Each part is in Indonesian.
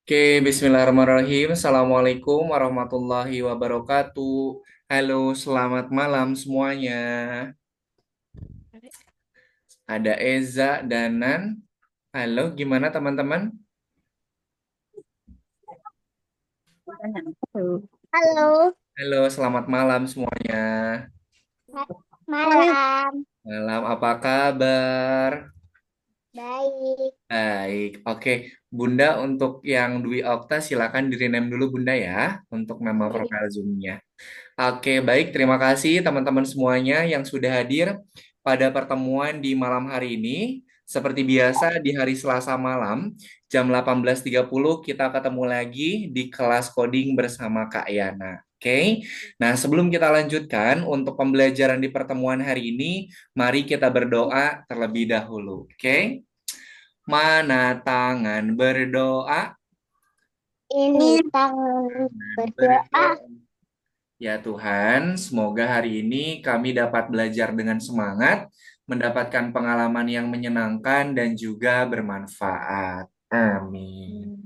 Oke, bismillahirrahmanirrahim. Assalamualaikum warahmatullahi wabarakatuh. Halo, selamat malam semuanya. Ada Eza, Danan. Halo, gimana teman-teman? Halo, Halo, selamat malam semuanya. malam. Malam, apa kabar? Baik. Baik, oke. Bunda untuk yang Dwi Okta silakan di-rename dulu Bunda ya untuk nama profil Zoom-nya. Oke, baik. Terima kasih teman-teman semuanya yang sudah hadir pada pertemuan di malam hari ini. Seperti biasa di hari Selasa malam jam 18.30 kita ketemu lagi di kelas coding bersama Kak Yana. Oke. Nah, sebelum kita lanjutkan untuk pembelajaran di pertemuan hari ini, mari kita berdoa terlebih dahulu. Oke. Mana tangan berdoa? Ini tangan berdoa. Berdoa. Ya Tuhan, semoga hari ini kami dapat belajar dengan semangat, mendapatkan pengalaman yang menyenangkan dan juga bermanfaat. Amin.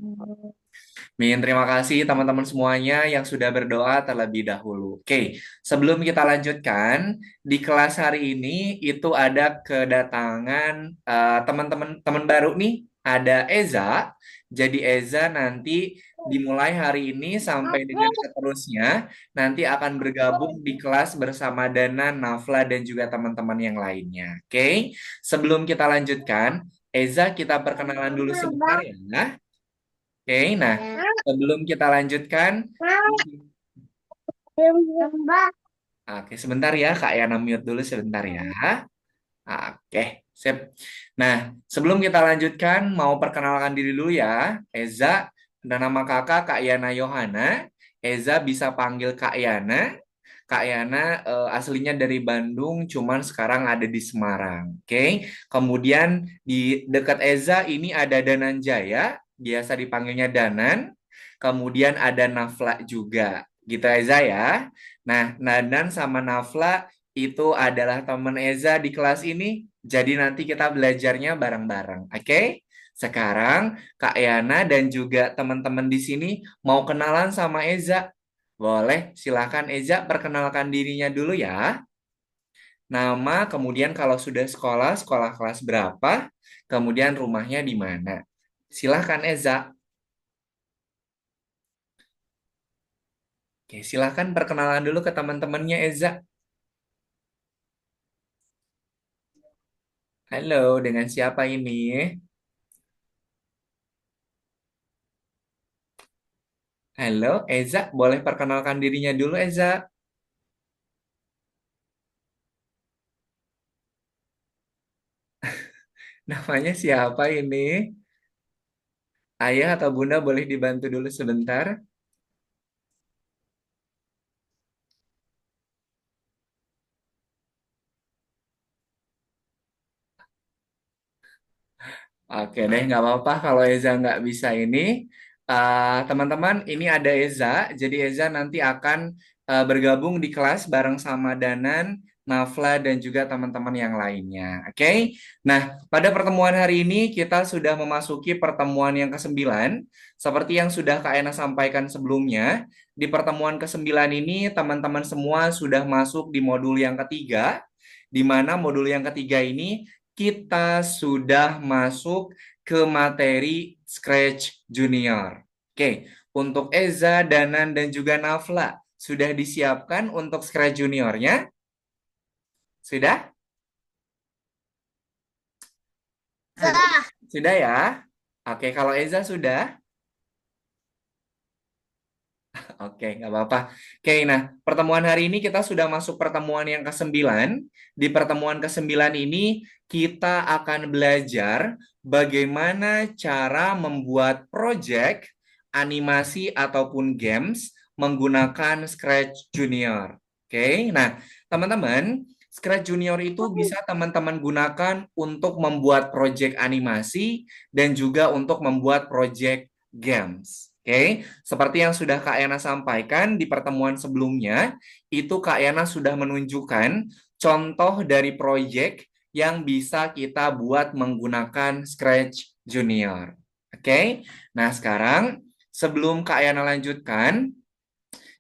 Min, terima kasih teman-teman semuanya yang sudah berdoa terlebih dahulu. Oke, sebelum kita lanjutkan, di kelas hari ini itu ada kedatangan teman-teman teman baru nih, ada Eza. Jadi Eza nanti dimulai hari ini sampai dengan seterusnya, nanti akan bergabung di kelas bersama Dana, Nafla, dan juga teman-teman yang lainnya. Oke, sebelum kita lanjutkan, Eza kita perkenalan dulu sebentar ya. Oke, nah Ya. sebelum kita lanjutkan, Mbak. oke sebentar ya Kak Yana mute dulu sebentar ya. Oke, sip. Nah, sebelum kita lanjutkan, mau perkenalkan diri dulu ya. Eza, dan nama kakak Kak Yana Yohana. Eza bisa panggil Kak Yana. Kak Yana aslinya dari Bandung, cuman sekarang ada di Semarang. Oke, kemudian di dekat Eza ini ada Danan Jaya, biasa dipanggilnya Danan. Kemudian ada Nafla juga, gitu Eza ya. Nah, Danan sama Nafla itu adalah teman Eza di kelas ini. Jadi nanti kita belajarnya bareng-bareng. Oke? Sekarang Kak Yana dan juga teman-teman di sini mau kenalan sama Eza. Boleh, silakan Eza perkenalkan dirinya dulu ya. Nama, kemudian kalau sudah sekolah, sekolah kelas berapa, kemudian rumahnya di mana. Silakan Eza. Oke, silakan perkenalan dulu ke teman-temannya Eza. Halo, dengan siapa ini? Halo, Eza, boleh perkenalkan dirinya dulu, Eza. Namanya siapa ini? Ayah atau bunda boleh dibantu dulu sebentar? Oke deh, nggak apa-apa kalau Eza nggak bisa ini. Teman-teman, ini ada Eza. Jadi Eza nanti akan bergabung di kelas bareng sama Danan, Nafla, dan juga teman-teman yang lainnya. Oke? Nah, pada pertemuan hari ini kita sudah memasuki pertemuan yang ke-9. Seperti yang sudah Kak Ena sampaikan sebelumnya, di pertemuan ke-9 ini teman-teman semua sudah masuk di modul yang ketiga, di mana modul yang ketiga ini kita sudah masuk ke materi Scratch Junior. Oke, untuk Eza, Danan, dan juga Nafla, sudah disiapkan untuk Scratch Juniornya? Sudah? Sudah, Sah. sudah ya? Oke, kalau Eza sudah? Oke, nggak apa-apa. Oke, nah pertemuan hari ini kita sudah masuk pertemuan yang ke-9. Di pertemuan ke-9 ini kita akan belajar bagaimana cara membuat project, animasi ataupun games menggunakan Scratch Junior. Oke, nah teman-teman, Scratch Junior itu bisa teman-teman gunakan untuk membuat project animasi dan juga untuk membuat project games. Oke, seperti yang sudah Kak Yana sampaikan di pertemuan sebelumnya, itu Kak Yana sudah menunjukkan contoh dari proyek yang bisa kita buat menggunakan Scratch Junior. Oke, nah sekarang sebelum Kak Yana lanjutkan,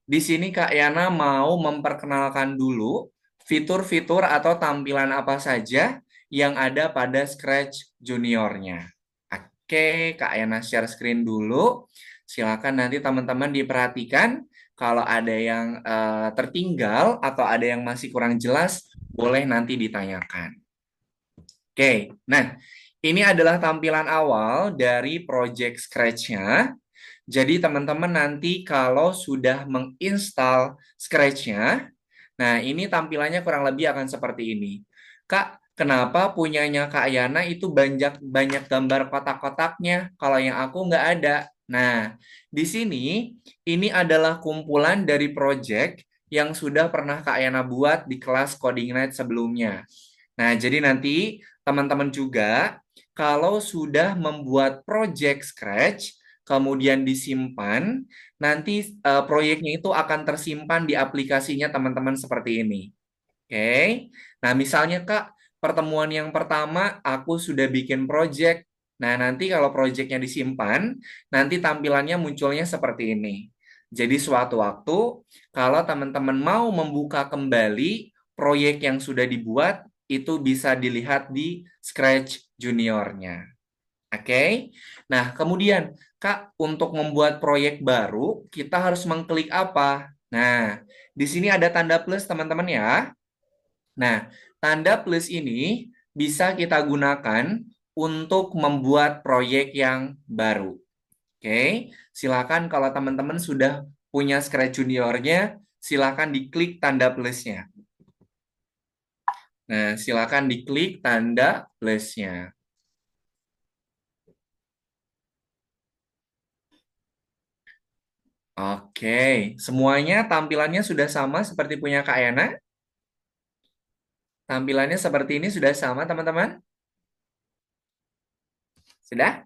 di sini Kak Yana mau memperkenalkan dulu fitur-fitur atau tampilan apa saja yang ada pada Scratch Juniornya. Oke, Kak Yana share screen dulu. Silakan nanti teman-teman diperhatikan kalau ada yang tertinggal atau ada yang masih kurang jelas, boleh nanti ditanyakan. Oke, nah ini adalah tampilan awal dari project Scratch-nya. Jadi teman-teman nanti kalau sudah menginstal Scratch-nya, nah ini tampilannya kurang lebih akan seperti ini. Kak, kenapa punyanya Kak Yana itu banyak banyak gambar kotak-kotaknya, kalau yang aku nggak ada? Nah, di sini ini adalah kumpulan dari project yang sudah pernah Kak Yana buat di kelas Coding Night sebelumnya. Nah, jadi nanti teman-teman juga kalau sudah membuat project Scratch, kemudian disimpan, nanti proyeknya itu akan tersimpan di aplikasinya teman-teman seperti ini. Oke. Nah, misalnya Kak, pertemuan yang pertama aku sudah bikin project. Nah, nanti kalau projectnya disimpan, nanti tampilannya munculnya seperti ini. Jadi suatu waktu, kalau teman-teman mau membuka kembali proyek yang sudah dibuat, itu bisa dilihat di Scratch Juniornya. Oke. Nah, kemudian Kak, untuk membuat proyek baru, kita harus mengklik apa? Nah, di sini ada tanda plus teman-teman ya. Nah, tanda plus ini bisa kita gunakan untuk membuat proyek yang baru. Oke, silakan kalau teman-teman sudah punya Scratch Juniornya, silakan diklik tanda plusnya. Nah, silakan diklik tanda plusnya. Oke, semuanya tampilannya sudah sama seperti punya Kak Yana? Tampilannya seperti ini sudah sama, teman-teman? Sudah?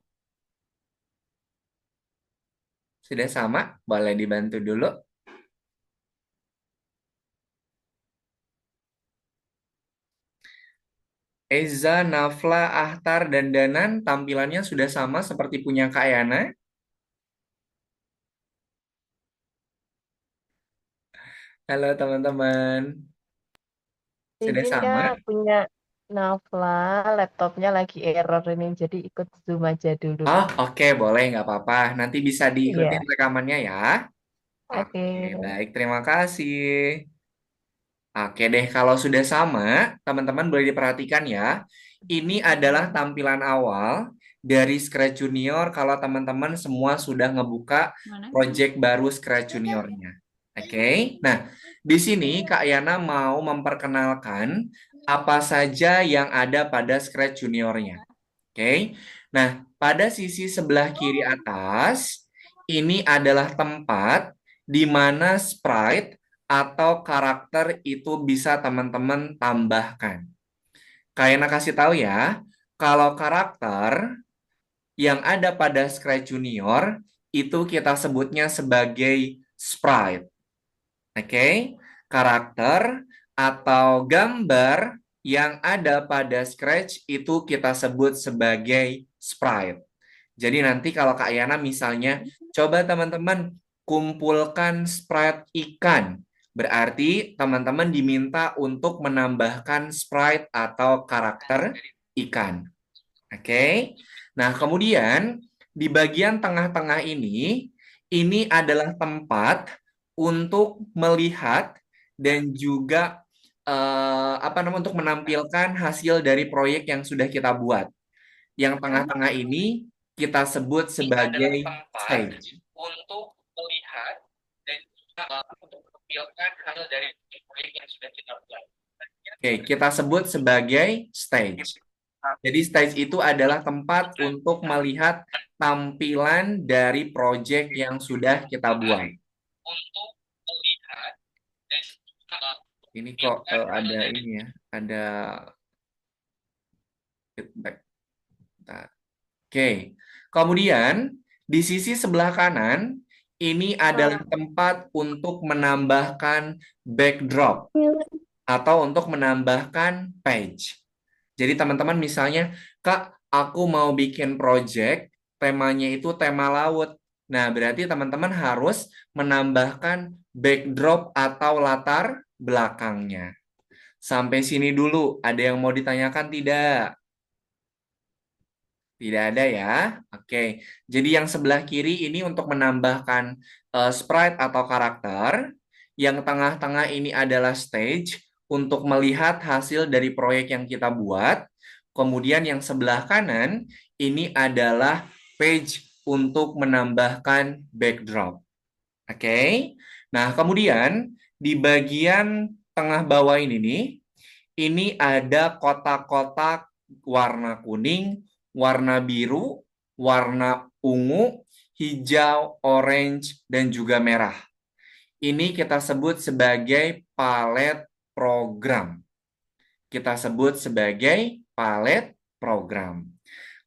Sudah sama? Boleh dibantu dulu. Eza, Nafla, Ahtar, dan Danan tampilannya sudah sama seperti punya Kak Yana. Halo teman-teman, sudah Izin sama? Kak, punya Nafla, laptopnya lagi error ini, jadi ikut Zoom aja dulu. Oh, oke, boleh, nggak apa-apa. Nanti bisa diikutin Iya, rekamannya ya. oke. Oke, baik, terima kasih. Oke deh, kalau sudah sama, teman-teman boleh diperhatikan ya. Ini adalah tampilan awal dari Scratch Junior kalau teman-teman semua sudah ngebuka project baru Scratch Juniornya. Oke, nah di sini Kak Yana mau memperkenalkan apa saja yang ada pada Scratch Juniornya. Oke, nah pada sisi sebelah kiri atas, ini adalah tempat di mana sprite atau karakter itu bisa teman-teman tambahkan. Kayaknya kasih tahu ya, kalau karakter yang ada pada Scratch Junior itu kita sebutnya sebagai sprite. Oke, karakter atau gambar yang ada pada Scratch itu kita sebut sebagai sprite. Jadi nanti kalau Kak Yana misalnya, coba teman-teman kumpulkan sprite ikan. Berarti teman-teman diminta untuk menambahkan sprite atau karakter ikan. Oke. Nah, kemudian di bagian tengah-tengah ini adalah tempat untuk melihat dan juga apa namanya untuk menampilkan hasil dari proyek yang sudah kita buat. Yang tengah-tengah ini kita sebut sebagai stage. Untuk melihat dan juga untuk menampilkan hasil dari proyek yang sudah kita buat. Oke, kita sebut sebagai stage. Jadi stage itu adalah tempat untuk melihat tampilan dari project yang sudah kita buat. Untuk melihat dan ini kok ada ini ya, ada feedback. Bentar. Oke, kemudian di sisi sebelah kanan ini adalah tempat untuk menambahkan backdrop atau untuk menambahkan page. Jadi teman-teman misalnya, Kak, aku mau bikin project, temanya itu tema laut. Nah, berarti teman-teman harus menambahkan backdrop atau latar belakangnya. Sampai sini dulu, ada yang mau ditanyakan tidak? Tidak ada ya. Oke. Jadi yang sebelah kiri ini untuk menambahkan sprite atau karakter. Yang tengah-tengah ini adalah stage untuk melihat hasil dari proyek yang kita buat. Kemudian yang sebelah kanan ini adalah page untuk menambahkan backdrop. Oke. Nah, kemudian di bagian tengah bawah ini ada kotak-kotak warna kuning, warna biru, warna ungu, hijau, orange, dan juga merah. Ini kita sebut sebagai palet program. Kita sebut sebagai palet program.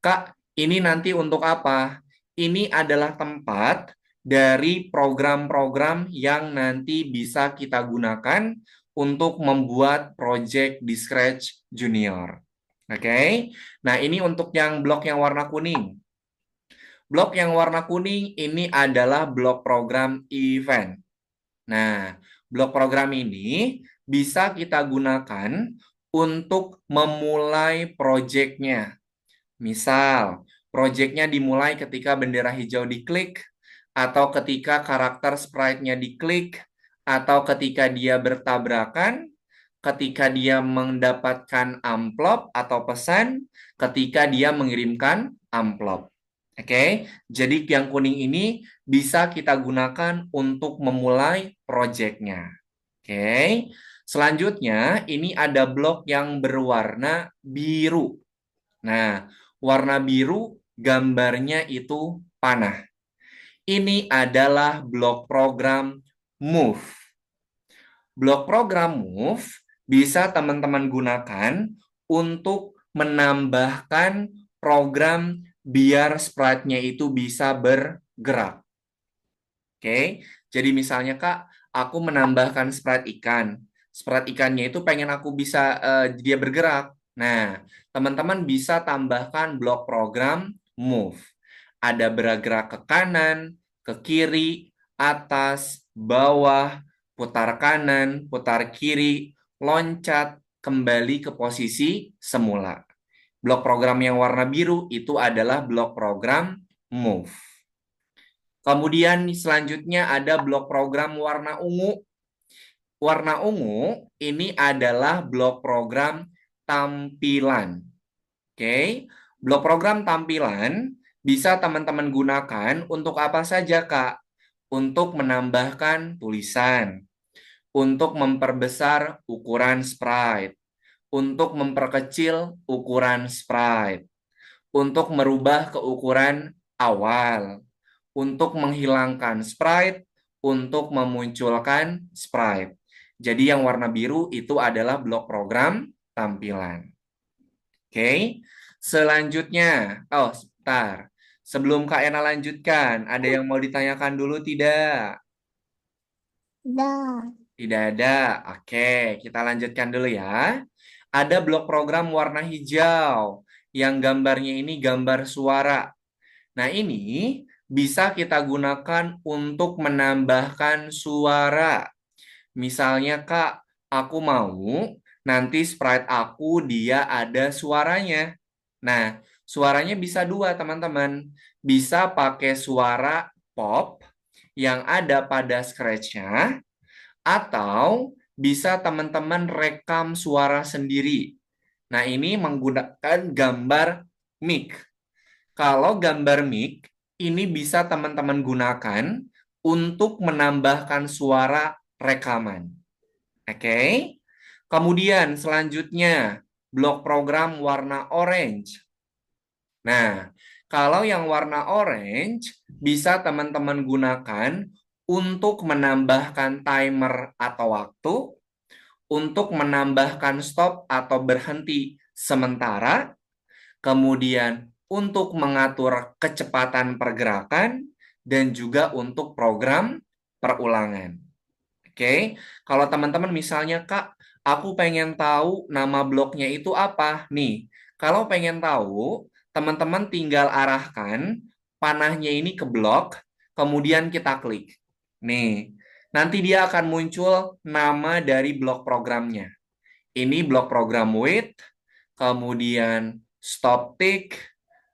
Kak, ini nanti untuk apa? Ini adalah tempat dari program-program yang nanti bisa kita gunakan untuk membuat project di Scratch Junior. Oke. Nah, ini untuk yang blok yang warna kuning. Blok yang warna kuning ini adalah blok program event. Nah, blok program ini bisa kita gunakan untuk memulai proyeknya. Misal, proyeknya dimulai ketika bendera hijau diklik, atau ketika karakter sprite-nya diklik, atau ketika dia bertabrakan, ketika dia mendapatkan amplop atau pesan, ketika dia mengirimkan amplop. Oke, jadi yang kuning ini bisa kita gunakan untuk memulai proyeknya. Oke, selanjutnya ini ada blok yang berwarna biru. Nah, warna biru gambarnya itu panah. Ini adalah blok program move. Blok program move bisa teman-teman gunakan untuk menambahkan program biar sprite-nya itu bisa bergerak. Oke, jadi misalnya Kak, aku menambahkan sprite ikan. Sprite ikannya itu pengen aku bisa dia bergerak. Nah, teman-teman bisa tambahkan blok program move. Ada bergerak ke kanan, ke kiri, atas, bawah, putar kanan, putar kiri, loncat, kembali ke posisi semula. Blok program yang warna biru itu adalah blok program move. Kemudian selanjutnya ada blok program warna ungu. Warna ungu ini adalah blok program tampilan. Oke, blok program tampilan bisa teman-teman gunakan untuk apa saja, Kak? Untuk menambahkan tulisan, untuk memperbesar ukuran sprite, untuk memperkecil ukuran sprite, untuk merubah keukuran awal, untuk menghilangkan sprite, untuk memunculkan sprite. Jadi yang warna biru itu adalah blok program tampilan. Oke, selanjutnya, sebentar. Sebelum Kak Ena lanjutkan, ada yang mau ditanyakan dulu tidak? Dah. Tidak ada. Oke, kita lanjutkan dulu ya. Ada blok program warna hijau yang gambarnya ini gambar suara. Nah, ini bisa kita gunakan untuk menambahkan suara. Misalnya, Kak, aku mau nanti sprite aku dia ada suaranya. Nah, suaranya bisa dua, teman-teman. Bisa pakai suara pop yang ada pada Scratch-nya, atau bisa teman-teman rekam suara sendiri. Nah, ini menggunakan gambar mic. Kalau gambar mic, ini bisa teman-teman gunakan untuk menambahkan suara rekaman. Oke. Kemudian selanjutnya, blok program warna orange. Nah, kalau yang warna orange, bisa teman-teman gunakan untuk menambahkan timer atau waktu, untuk menambahkan stop atau berhenti sementara, kemudian untuk mengatur kecepatan pergerakan, dan juga untuk program perulangan. Oke, kalau teman-teman misalnya, Kak, aku pengen tahu nama bloknya itu apa? Nih, kalau pengen tahu, teman-teman tinggal arahkan panahnya ini ke blok, kemudian kita klik. Nih, nanti dia akan muncul nama dari blok programnya. Ini blok program wait, kemudian stop tick,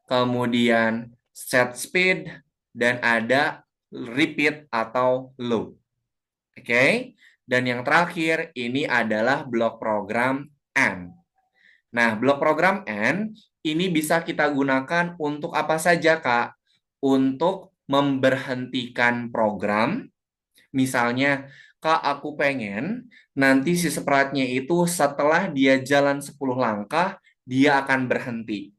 kemudian set speed, dan ada repeat atau loop. Oke, dan yang terakhir ini adalah blok program end. Nah, blok program end ini bisa kita gunakan untuk apa saja, Kak? Untuk memberhentikan program. Misalnya, Kak, aku pengen nanti si sprite-nya itu setelah dia jalan 10 langkah, dia akan berhenti.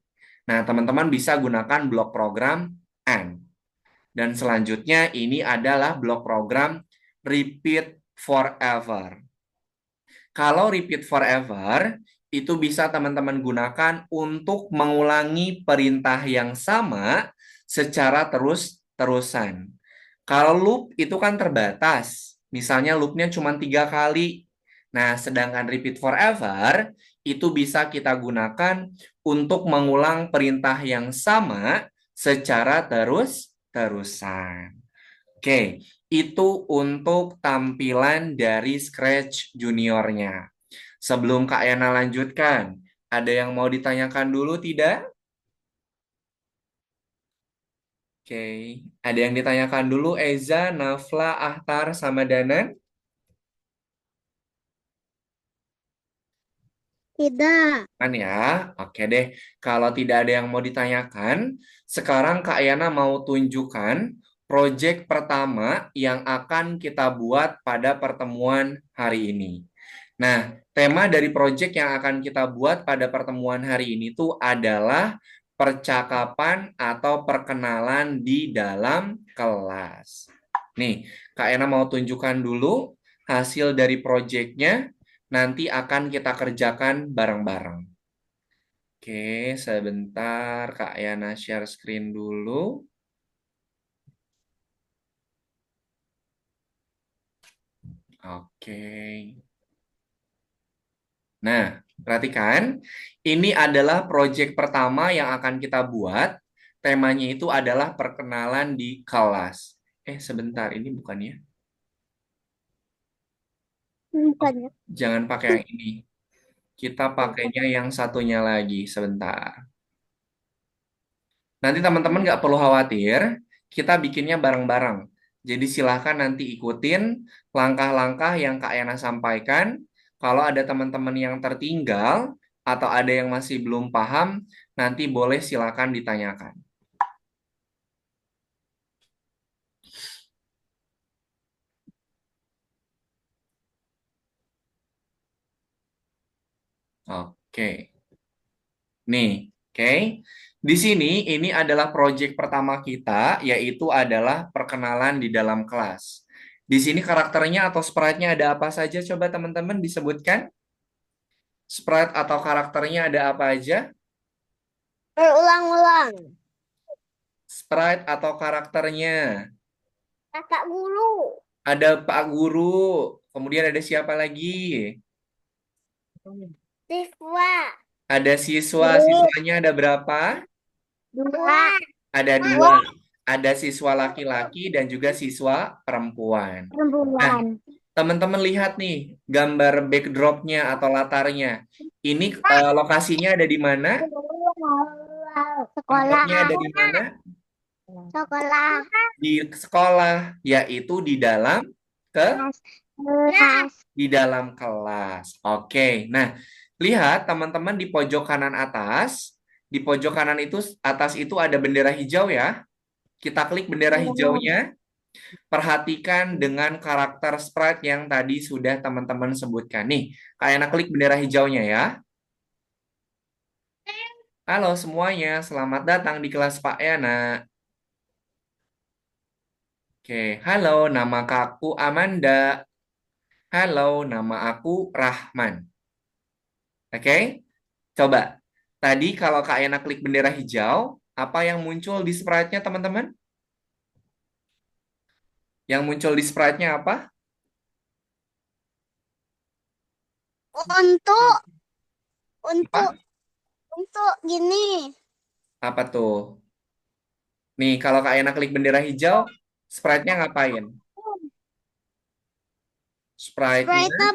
Nah, teman-teman bisa gunakan blok program end. Dan selanjutnya ini adalah blok program repeat forever. Kalau repeat forever, itu bisa teman-teman gunakan untuk mengulangi perintah yang sama secara terus-terusan. Kalau loop itu kan terbatas. Misalnya loopnya cuma 3 kali. Nah, sedangkan repeat forever itu bisa kita gunakan untuk mengulang perintah yang sama secara terus-terusan. Oke, itu untuk tampilan dari Scratch juniornya. Sebelum Kak Yana lanjutkan, ada yang mau ditanyakan dulu tidak? Oke, ada yang ditanyakan dulu Eza, Nafla, Ahtar, sama Danan? Tidak. Kan ya? Oke deh. Kalau tidak ada yang mau ditanyakan, sekarang Kak Yana mau tunjukkan proyek pertama yang akan kita buat pada pertemuan hari ini. Nah, tema dari proyek yang akan kita buat pada pertemuan hari ini tuh adalah percakapan atau perkenalan di dalam kelas. Nih, Kak Ena mau tunjukkan dulu hasil dari proyeknya, nanti akan kita kerjakan bareng-bareng. Oke, sebentar Kak Yana share screen dulu. Oke. Nah, perhatikan, ini adalah proyek pertama yang akan kita buat. Temanya itu adalah perkenalan di kelas. Sebentar, ini bukannya. Bukannya. Jangan pakai yang ini. Kita pakainya yang satunya lagi, sebentar. Nanti teman-teman nggak perlu khawatir, kita bikinnya bareng-bareng. Jadi silahkan nanti ikutin langkah-langkah yang Kak Yana sampaikan. Kalau ada teman-teman yang tertinggal atau ada yang masih belum paham, nanti boleh silakan ditanyakan. Oke. Nih, oke. Di sini ini adalah proyek pertama kita, yaitu adalah perkenalan di dalam kelas. Di sini karakternya atau sprite-nya ada apa saja? Coba teman-teman disebutkan. Sprite atau karakternya ada apa aja? Berulang-ulang. Sprite atau karakternya. Kakak guru. Ada Pak Guru. Kemudian ada siapa lagi? Siswa. Ada siswa. Guru. Siswanya ada berapa? Dua. Ada dua. Ada siswa laki-laki dan juga siswa perempuan. Nah, Perempuan. teman-teman lihat nih gambar backdropnya atau latarnya. Ini lokasinya ada di mana? Sekolah. Tempatnya ada di mana? Sekolah. Di sekolah, yaitu di dalam Kelas. Kelas. di dalam kelas. Oke. Nah, lihat teman-teman di pojok kanan atas. Di pojok kanan itu atas itu ada bendera hijau ya. Kita klik bendera hijaunya. Perhatikan dengan karakter sprite yang tadi sudah teman-teman sebutkan. Nih, kalian klik bendera hijaunya ya. Halo semuanya, selamat datang di kelas Pak Yana. Oke, halo, nama kakku Amanda. Halo, nama aku Rahman. Oke, coba. Tadi kalau Kak Yana klik bendera hijau, apa yang muncul di sprite-nya teman-teman? Yang muncul di sprite-nya apa? Untuk untuk Apa? untuk gini. Apa tuh? Nih, kalau Kak Yana klik bendera hijau, Sprite-nya ngapain? Sprite-nya Sprite-nya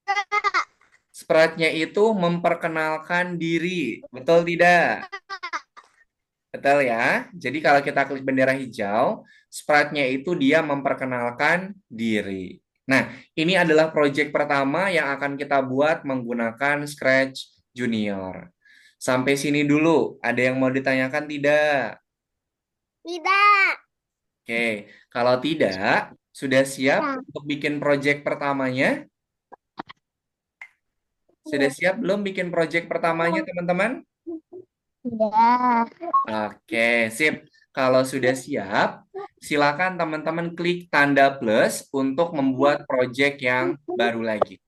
bergerak. Sprite-nya itu memperkenalkan diri. Betul tidak? Betul ya. Jadi kalau kita klik bendera hijau, sprite-nya itu dia memperkenalkan diri. Nah, ini adalah proyek pertama yang akan kita buat menggunakan Scratch Junior. Sampai sini dulu. Ada yang mau ditanyakan tidak? Tidak. Oke, kalau tidak, sudah siap untuk bikin proyek pertamanya? Sudah siap belum bikin proyek pertamanya, teman-teman? Tidak. Oke, sip. Kalau sudah siap, silakan teman-teman klik tanda plus untuk membuat proyek yang baru lagi.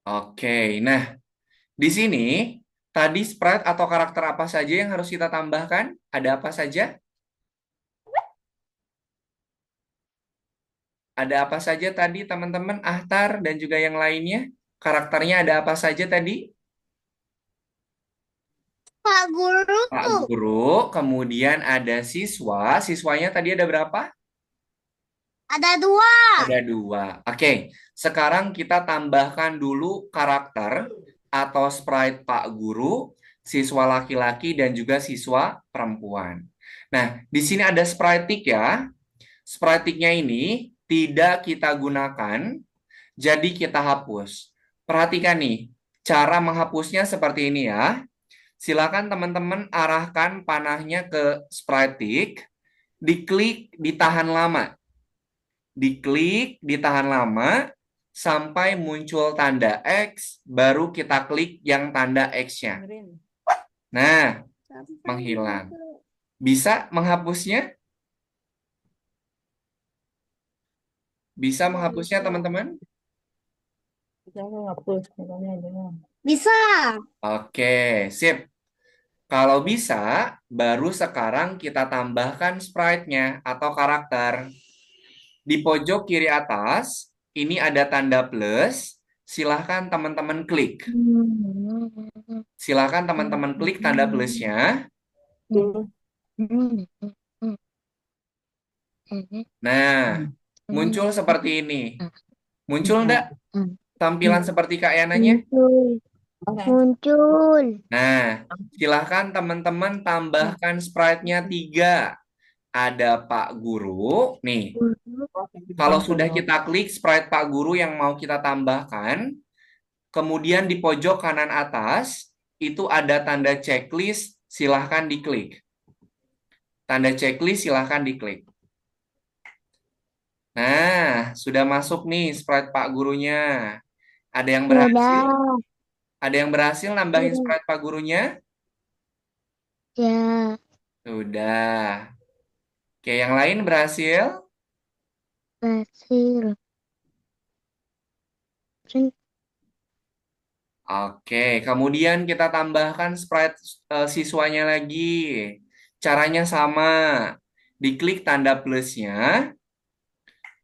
Oke, nah di sini tadi sprite atau karakter apa saja yang harus kita tambahkan? Ada apa saja? Ada apa saja tadi teman-teman Ahtar dan juga yang lainnya? Karakternya ada apa saja tadi? Pak Guru. Pak Guru, kemudian ada siswa. Siswanya tadi ada berapa? Ada dua. Ada dua. Oke, sekarang kita tambahkan dulu karakter atau sprite Pak Guru, siswa laki-laki dan juga siswa perempuan. Nah, di sini ada sprite ya. Sprite-nya ini tidak kita gunakan, jadi kita hapus. Perhatikan nih, cara menghapusnya seperti ini ya. Silakan teman-teman arahkan panahnya ke sprite, diklik, ditahan lama. Diklik, ditahan lama, sampai muncul tanda X, baru kita klik yang tanda X-nya. Nah, menghilang. Bisa menghapusnya? Bisa menghapusnya, teman-teman? Bisa. Oke, sip. Kalau bisa, baru sekarang kita tambahkan sprite-nya atau karakter. Di pojok kiri atas, ini ada tanda plus. Silahkan teman-teman klik. Silahkan teman-teman klik tanda plusnya. Nah, muncul seperti ini. Muncul enggak tampilan seperti Kak Yananya? Muncul. Nah, silahkan teman-teman tambahkan sprite-nya 3. Ada Pak Guru. Nih, kalau sudah kita klik sprite Pak Guru yang mau kita tambahkan, kemudian di pojok kanan atas, itu ada tanda checklist, silahkan diklik. Tanda checklist silahkan diklik. Nah, sudah masuk nih sprite Pak Gurunya. Ada yang berhasil? Sudah. Ada yang berhasil nambahin sprite Pak Gurunya? Ya. Sudah. Oke, yang lain berhasil? Berhasil. Oke, kemudian kita tambahkan sprite siswanya lagi. Caranya sama. Diklik tanda plusnya.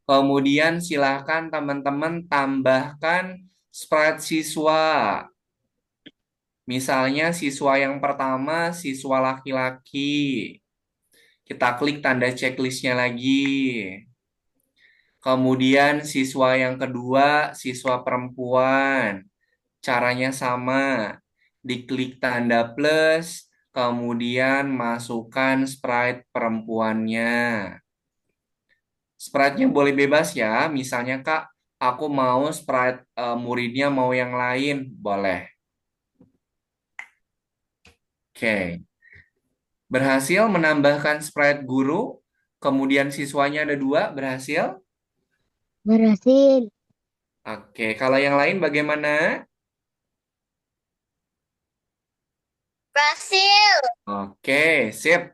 Kemudian silahkan teman-teman tambahkan sprite siswa. Misalnya siswa yang pertama, siswa laki-laki. Kita klik tanda checklistnya lagi. Kemudian siswa yang kedua, siswa perempuan. Caranya sama. Diklik tanda plus, kemudian masukkan sprite perempuannya. Sprite-nya boleh bebas ya. Misalnya, Kak, aku mau sprite muridnya mau yang lain. Boleh. Oke. Berhasil menambahkan sprite guru, kemudian siswanya ada 2, berhasil? Berhasil. Oke, kalau yang lain bagaimana? Berhasil. Oke, sip.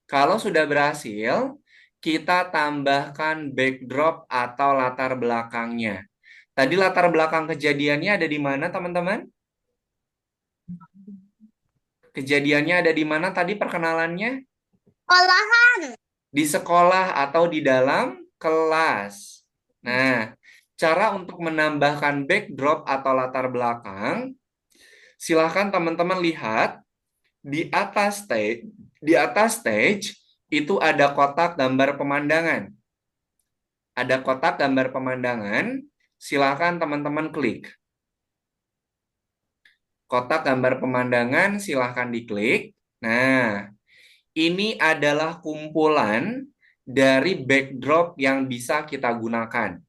Kalau sudah berhasil, kita tambahkan backdrop atau latar belakangnya. Tadi latar belakang kejadiannya ada di mana, teman-teman? Kejadiannya ada di mana tadi perkenalannya? Olahan. Di sekolah atau di dalam kelas. Nah, cara untuk menambahkan backdrop atau latar belakang, silahkan teman-teman lihat di atas stage itu ada kotak gambar pemandangan. Ada kotak gambar pemandangan, silahkan teman-teman klik. Kotak gambar pemandangan silahkan diklik. Nah, ini adalah kumpulan dari backdrop yang bisa kita gunakan.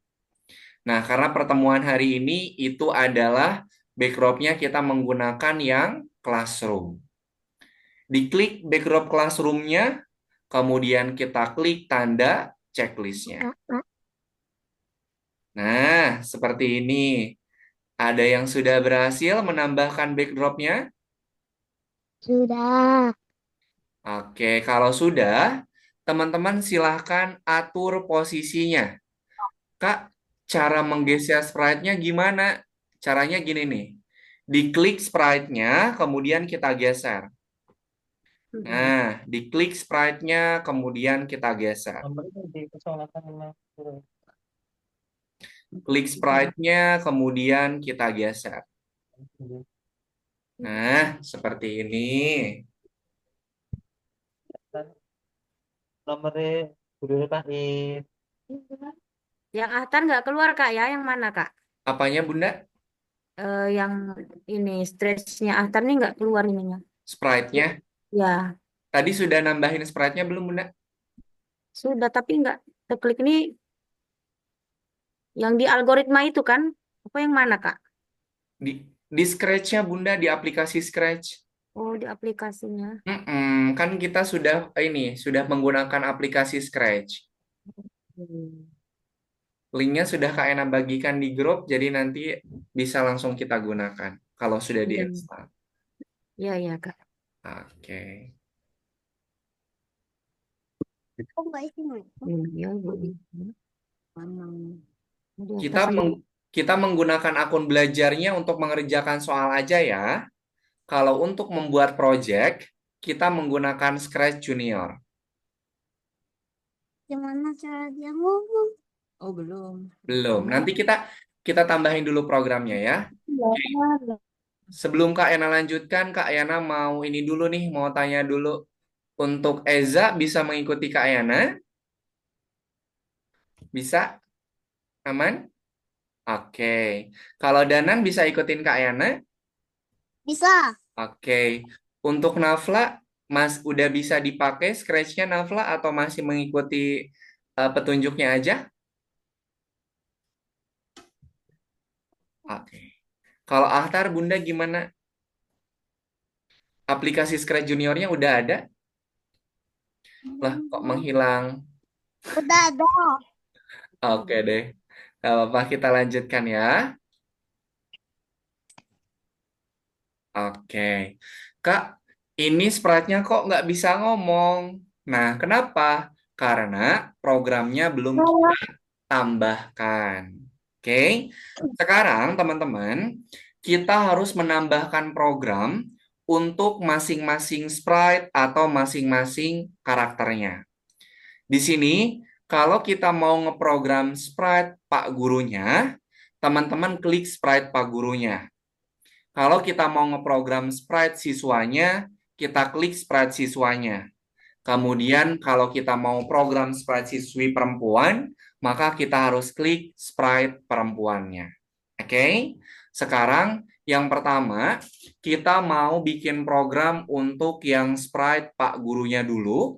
Nah, karena pertemuan hari ini itu adalah backdropnya kita menggunakan yang classroom. Diklik backdrop classroom-nya, kemudian kita klik tanda checklist-nya. Nah, seperti ini. Ada yang sudah berhasil menambahkan backdrop-nya? Sudah. Oke, kalau sudah, teman-teman silahkan atur posisinya. Kak, cara menggeser sprite-nya gimana? Caranya gini nih. Diklik sprite-nya, kemudian kita geser. Nah, diklik sprite-nya, kemudian kita geser. Klik sprite-nya, kemudian kita geser. Nah, seperti ini. Nomornya guru Pahit. Yang Ahtar nggak keluar Kak ya? Yang mana Kak? Apanya, Bunda? Yang ini stretchnya Ahtar nih nggak keluar ininya. Sprite-nya. Ya, Tadi sudah nambahin sprite-nya belum, Bunda? sudah tapi nggak terklik ini yang di algoritma itu kan? Apa yang mana Kak? Di Scratch-nya, Bunda, di aplikasi Scratch. Oh, di aplikasinya. Kan kita sudah menggunakan aplikasi Scratch. Hmm. Linknya sudah Kak Ena bagikan di grup, jadi nanti bisa langsung kita gunakan kalau sudah Iya, diinstal. iya, iya Kak. Oke. Kok nggak isi mic? Iya, Bu. Di Kita atas ini. kita menggunakan akun belajarnya untuk mengerjakan soal aja ya. Kalau untuk membuat project, kita menggunakan Scratch Junior. Gimana cara dia ngomong? Oh, belum. Belum. Nanti kita tambahin dulu programnya ya. Sebelum Kak Ena lanjutkan, Kak Ena mau ini dulu nih, mau tanya dulu. Untuk Eza bisa mengikuti Kak Ena? Bisa? Aman? Oke. Kalau Danan bisa ikutin Kak Ena? Bisa. Oke. Untuk Nafla, Mas udah bisa dipakai Scratch-nya Nafla atau masih mengikuti petunjuknya aja? Oke. Kalau Ahtar, Bunda gimana? Aplikasi Scratch Juniornya udah ada? Lah, kok menghilang? Udah ada. Oke deh. Gak apa-apa, kita lanjutkan ya. Oke. Kak, ini sprite-nya kok nggak bisa ngomong? Nah, kenapa? Karena programnya belum kita tambahkan. Oke. Sekarang, teman-teman, kita harus menambahkan program untuk masing-masing sprite atau masing-masing karakternya. Di sini, kalau kita mau ngeprogram sprite Pak Gurunya, teman-teman klik sprite Pak Gurunya. Kalau kita mau ngeprogram sprite siswanya, kita klik sprite siswanya. Kemudian kalau kita mau program sprite siswi perempuan, maka kita harus klik sprite perempuannya. Oke? Sekarang yang pertama, kita mau bikin program untuk yang sprite Pak Gurunya dulu.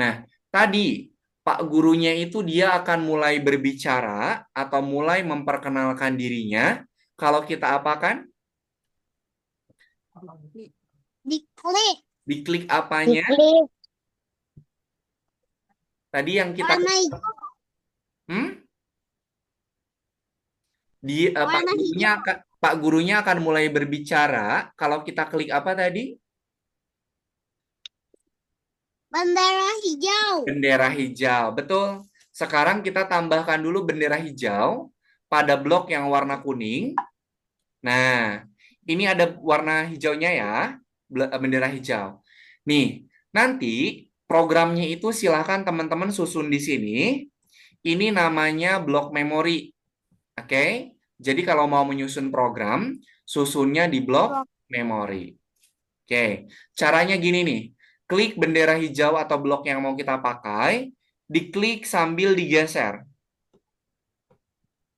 Nah, tadi Pak Gurunya itu dia akan mulai berbicara atau mulai memperkenalkan dirinya. Kalau kita apakan? Diklik. Diklik apanya? Diklik. Tadi yang kita Warna hijau. Warna Pak Gurunya akan mulai berbicara. Kalau kita klik apa tadi? Bendera hijau. Bendera hijau. Betul. Sekarang kita tambahkan dulu bendera hijau pada blok yang warna kuning. Nah, ini ada warna hijaunya ya, bendera hijau. Nih, nanti programnya itu silahkan teman-teman susun di sini. Ini namanya blok memori. Oke, jadi kalau mau menyusun program, susunnya di blok memori. Oke, caranya gini nih. Klik bendera hijau atau blok yang mau kita pakai, diklik sambil digeser.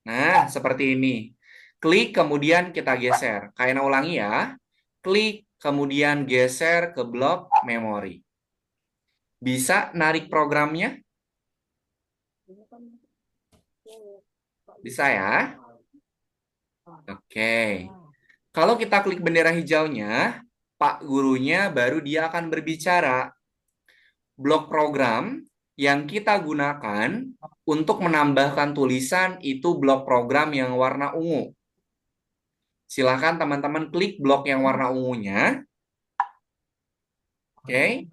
Nah, seperti ini. Klik, kemudian kita geser. Kayaknya ulangi ya. Klik, kemudian geser ke blok memori. Bisa narik programnya? Bisa ya? Oke. Kalau kita klik bendera hijaunya, Pak gurunya baru dia akan berbicara. Blok program yang kita gunakan untuk menambahkan tulisan itu blok program yang warna ungu. Silahkan teman-teman klik blok yang warna ungunya. Oke.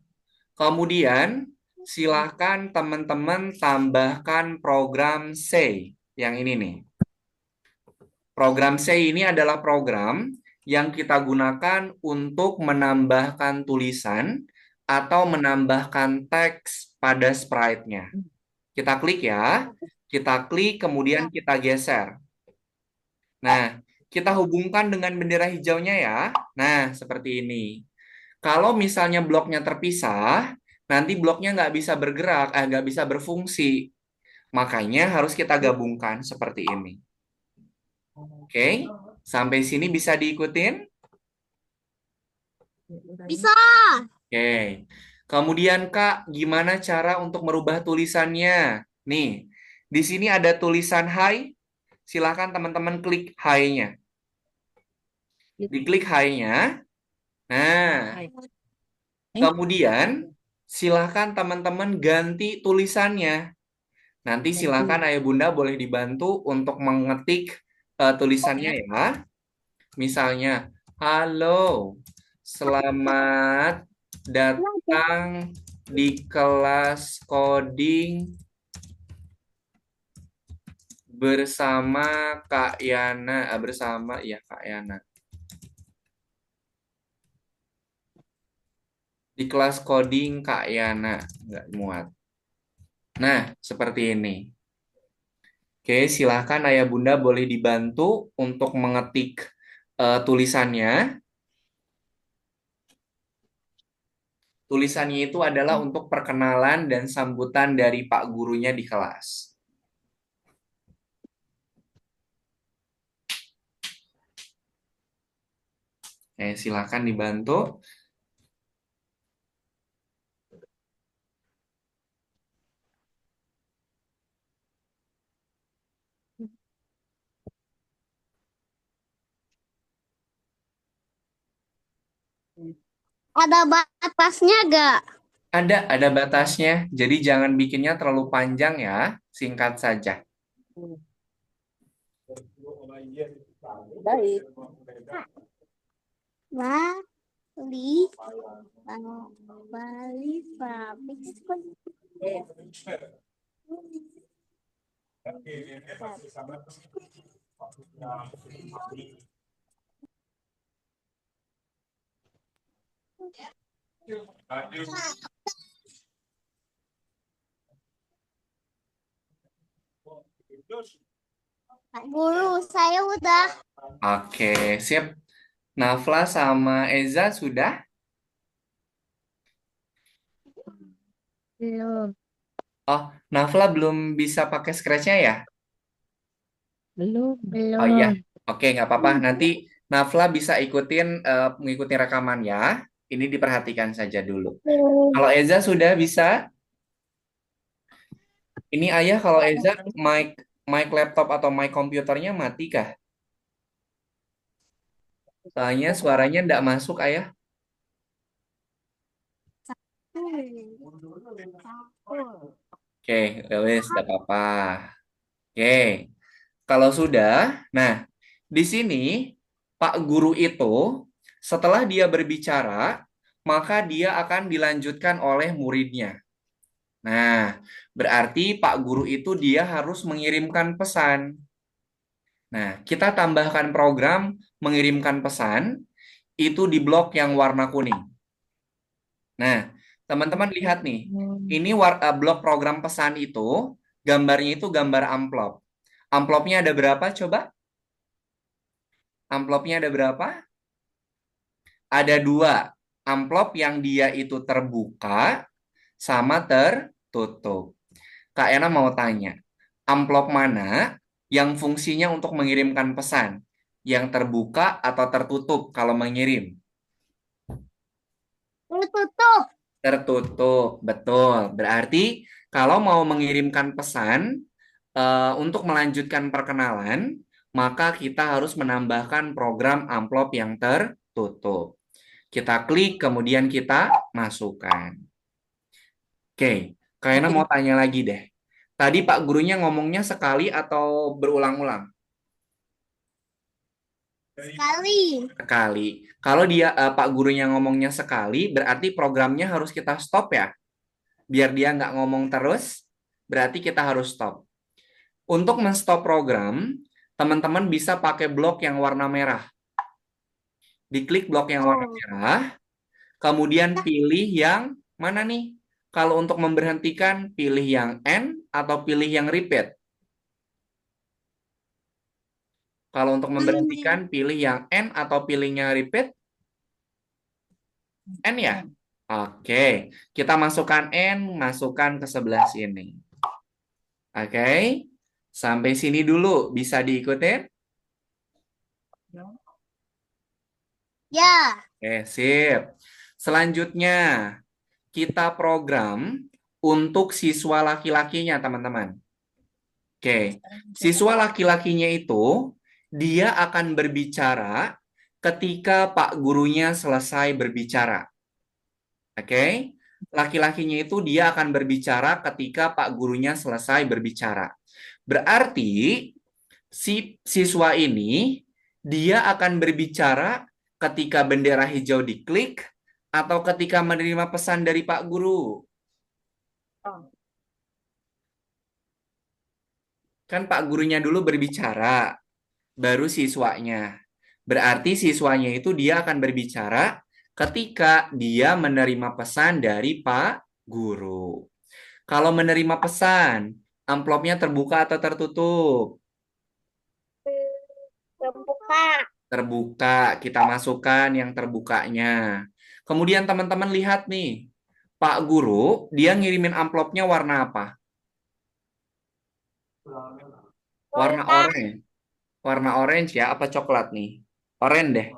Kemudian silahkan teman-teman tambahkan program C. Yang ini nih. Program C ini adalah program yang kita gunakan untuk menambahkan tulisan atau menambahkan teks pada sprite-nya. Kita klik ya. Kita klik, kemudian kita geser. Nah, kita hubungkan dengan bendera hijaunya ya. Nah, seperti ini. Kalau misalnya bloknya terpisah, nanti bloknya nggak bisa bergerak, nggak bisa berfungsi. Makanya harus kita gabungkan seperti ini. Oke, sampai sini bisa diikutin? Bisa. Oke. Kemudian Kak, gimana cara untuk merubah tulisannya? Nih, di sini ada tulisan hi. Silahkan teman-teman klik hi-nya. Diklik hi-nya. Nah, kemudian silahkan teman-teman ganti tulisannya. Nanti silahkan Ayah Bunda boleh dibantu untuk mengetik tulisannya ya. Misalnya, halo, selamat datang di kelas coding bersama Kak Yana. Bersama ya Kak Yana. Di kelas coding Kak Yana. Nggak muat. Nah, seperti ini. Oke, silahkan Ayah Bunda boleh dibantu untuk mengetik tulisannya. Tulisannya itu adalah untuk perkenalan dan sambutan dari Pak gurunya di kelas. Oke, silahkan dibantu. Ada batasnya gak? Ada batasnya, jadi jangan bikinnya terlalu panjang ya, singkat saja. Baik. Bali, Bali, pabrik. Pak Guru, saya udah. Oke, sip. Nafla sama Eza sudah? Belum, Oh, Nafla belum bisa pakai Scratch-nya ya? belum, Oh iya, belum. oke nggak apa-apa. Nanti Nafla bisa mengikuti rekaman ya. Ini diperhatikan saja dulu. Kalau Eza sudah bisa, ini ayah kalau Eza mic laptop atau mic komputernya mati kah? Soalnya suaranya nggak masuk ayah. Oke, wes nggak apa-apa. Oke, kalau sudah, nah di sini Pak Guru itu setelah dia berbicara, maka dia akan dilanjutkan oleh muridnya. Nah, berarti Pak Guru itu dia harus mengirimkan pesan. Nah, kita tambahkan program mengirimkan pesan itu di blok yang warna kuning. Nah, teman-teman lihat nih, ini blok program pesan itu gambarnya itu gambar amplop. Amplopnya ada berapa coba? Amplopnya ada berapa? Ada 2. Amplop yang dia itu terbuka sama tertutup. Kak Ena mau tanya, amplop mana yang fungsinya untuk mengirimkan pesan? Yang terbuka atau tertutup kalau mengirim? Tertutup. Tertutup, betul. Berarti kalau mau mengirimkan pesan untuk melanjutkan perkenalan, maka kita harus menambahkan program amplop yang tertutup. Kita klik, kemudian kita masukkan. Oke, kayaknya mau tanya lagi deh. Tadi Pak gurunya ngomongnya sekali atau berulang-ulang? Sekali. Sekali. Kalau Pak gurunya ngomongnya sekali, berarti programnya harus kita stop ya. Biar dia nggak ngomong terus, berarti kita harus stop. Untuk men-stop program, teman-teman bisa pakai blok yang warna merah. Diklik blok yang warna Oh. merah, kemudian pilih yang mana nih? Kalau untuk memberhentikan, pilih yang end atau pilih yang repeat. Kalau untuk memberhentikan, pilih yang end atau pilihnya repeat. End ya? Oke, kita masukkan end, masukkan ke sebelah sini. Oke, sampai sini dulu. Bisa diikutin? Ya. Oke, sip. Selanjutnya, kita program untuk siswa laki-lakinya, teman-teman. Oke, siswa laki-lakinya itu, dia akan berbicara ketika Pak gurunya selesai berbicara. Oke, laki-lakinya itu dia akan berbicara ketika Pak gurunya selesai berbicara. Berarti si siswa ini dia akan berbicara ketika bendera hijau diklik atau ketika menerima pesan dari Pak Guru. Kan Pak gurunya dulu berbicara, baru siswanya. Berarti siswanya itu dia akan berbicara ketika dia menerima pesan dari Pak Guru. Kalau menerima pesan, amplopnya terbuka atau tertutup? Terbuka. Terbuka, kita masukkan yang terbukanya. Kemudian teman-teman lihat nih, Pak Guru, dia ngirimin amplopnya warna apa? Warna orange. Warna orange ya, apa coklat nih? Orange deh.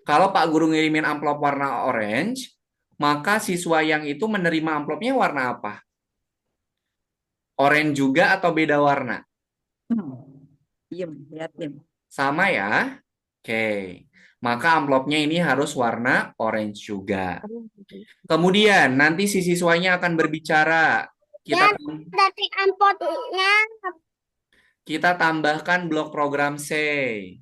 Kalau Pak Guru ngirimin amplop warna orange, maka siswa yang itu menerima amplopnya warna apa? Orange juga atau beda warna? Diem, liatin. Sama ya? Oke. Maka amplopnya ini harus warna orange juga. Kemudian nanti si siswanya akan berbicara. Kita Dari ampotnya. kita tambahkan blok program say.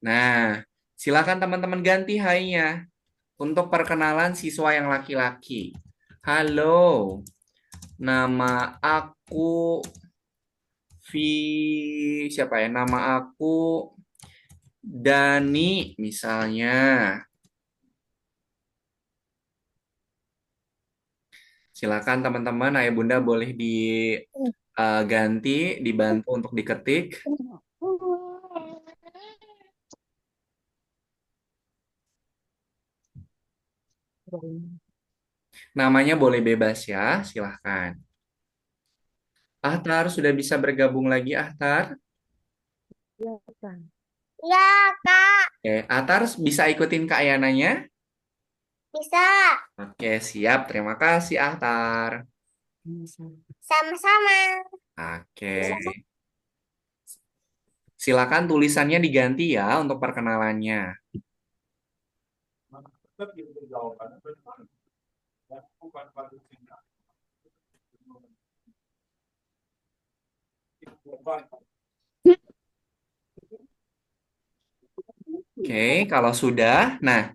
Nah, silakan teman-teman ganti hai-nya untuk perkenalan siswa yang laki-laki. Halo, nama aku siapa ya? Nama aku Dani misalnya. Silakan teman-teman, ayah bunda boleh diganti, dibantu untuk diketik. Namanya boleh bebas ya, silahkan. Ahtar sudah bisa bergabung lagi, Ahtar. Ya, Kak. Oke, Ahtar bisa ikutin Kak Yananya? Bisa. Oke, siap. Terima kasih, Ahtar. Sama-sama. Oke. Silakan tulisannya diganti ya untuk perkenalannya. Oke, kalau sudah, nah,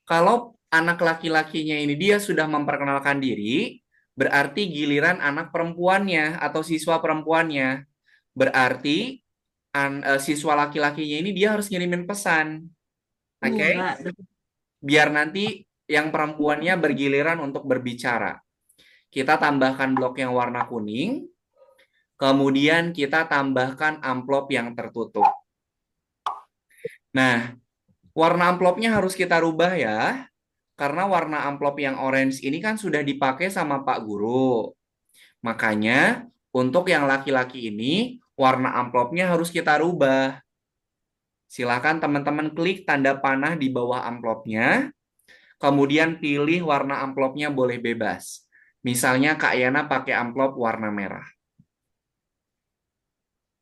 kalau anak laki-lakinya ini dia sudah memperkenalkan diri, berarti giliran anak perempuannya atau siswa perempuannya. Berarti siswa laki-lakinya ini dia harus ngirimin pesan. Oke? Biar nanti yang perempuannya bergiliran untuk berbicara. Kita tambahkan blok yang warna kuning. Kemudian kita tambahkan amplop yang tertutup. Nah, warna amplopnya harus kita rubah ya. Karena warna amplop yang orange ini kan sudah dipakai sama Pak Guru. Makanya untuk yang laki-laki ini warna amplopnya harus kita rubah. Silakan teman-teman klik tanda panah di bawah amplopnya. Kemudian pilih warna amplopnya boleh bebas. Misalnya Kak Yana pakai amplop warna merah.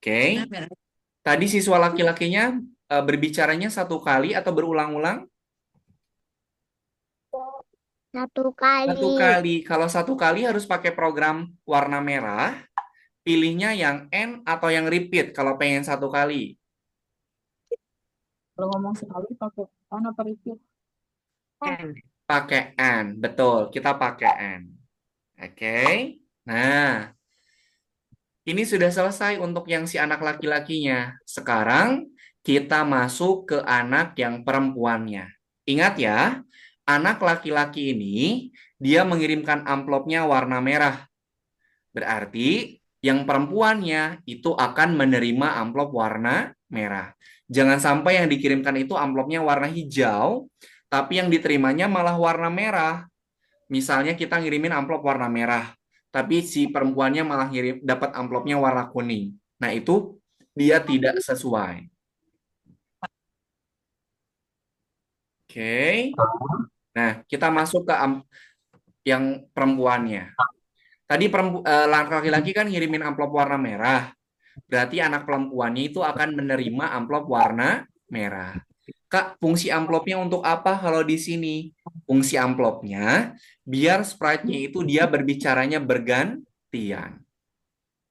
Oke. Tadi siswa laki-lakinya berbicaranya satu kali atau berulang-ulang? Satu Satu kali. kali. Kalau satu kali harus pakai program warna merah. Pilihnya yang N atau yang repeat kalau pengen satu kali. Kalau ngomong sekali pakai on apa repeat? N. Pakai N. Betul, kita pakai N. Oke. Nah, ini sudah selesai untuk yang si anak laki-lakinya. Sekarang kita masuk ke anak yang perempuannya. Ingat ya, anak laki-laki ini dia mengirimkan amplopnya warna merah. Berarti yang perempuannya itu akan menerima amplop warna merah. Jangan sampai yang dikirimkan itu amplopnya warna hijau, tapi yang diterimanya malah warna merah. Misalnya kita ngirimin amplop warna merah, tapi si perempuannya malah ngirim dapat amplopnya warna kuning. Nah, itu dia tidak sesuai. Oke. Nah, kita masuk ke yang perempuannya. Tadi laki-laki kan ngirimin amplop warna merah. Berarti anak perempuannya itu akan menerima amplop warna merah. Kak, fungsi amplopnya untuk apa kalau di sini? Fungsi amplopnya biar sprite-nya itu dia berbicaranya bergantian.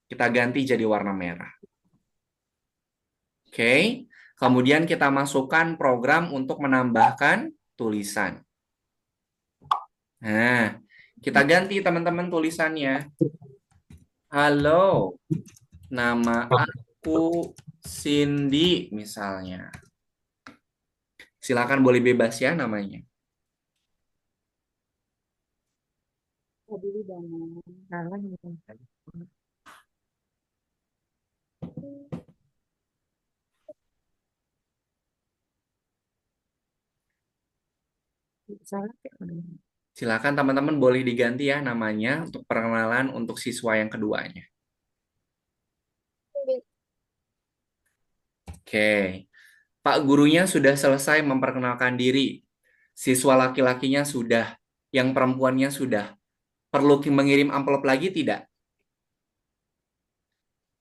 Kita ganti jadi warna merah. Oke. Kemudian kita masukkan program untuk menambahkan tulisan. Nah, kita ganti teman-teman tulisannya. Halo, nama aku Cindy misalnya. Silakan boleh bebas ya namanya. Salah. Salah. Silakan teman-teman boleh diganti ya namanya untuk perkenalan untuk siswa yang keduanya. Oke. Pak gurunya sudah selesai memperkenalkan diri. Siswa laki-lakinya sudah, yang perempuannya sudah. Perlu mengirim amplop lagi tidak?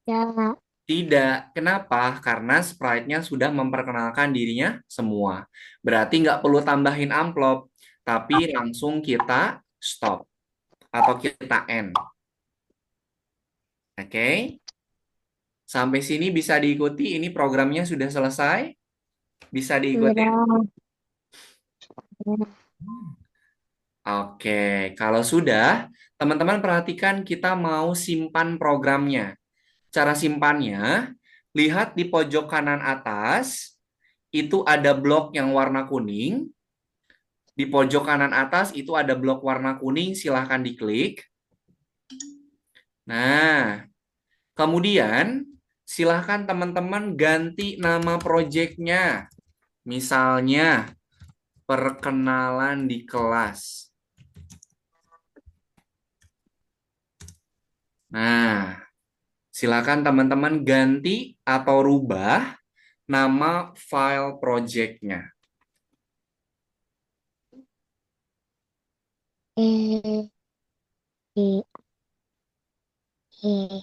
Ya. Tidak. Kenapa? Karena sprite-nya sudah memperkenalkan dirinya semua. Berarti nggak perlu tambahin amplop, tapi langsung kita stop atau kita end. Oke? Sampai sini bisa diikuti. Ini programnya sudah selesai. Bisa diikuti. Ya. Oke, kalau sudah, teman-teman perhatikan kita mau simpan programnya. Cara simpannya, lihat di pojok kanan atas, itu ada blok yang warna kuning. Di pojok kanan atas itu ada blok warna kuning, silahkan diklik. Nah, kemudian silahkan teman-teman ganti nama proyeknya. Misalnya, perkenalan di kelas. Nah, silakan teman-teman ganti atau rubah nama file project-nya. Eh, eh, eh.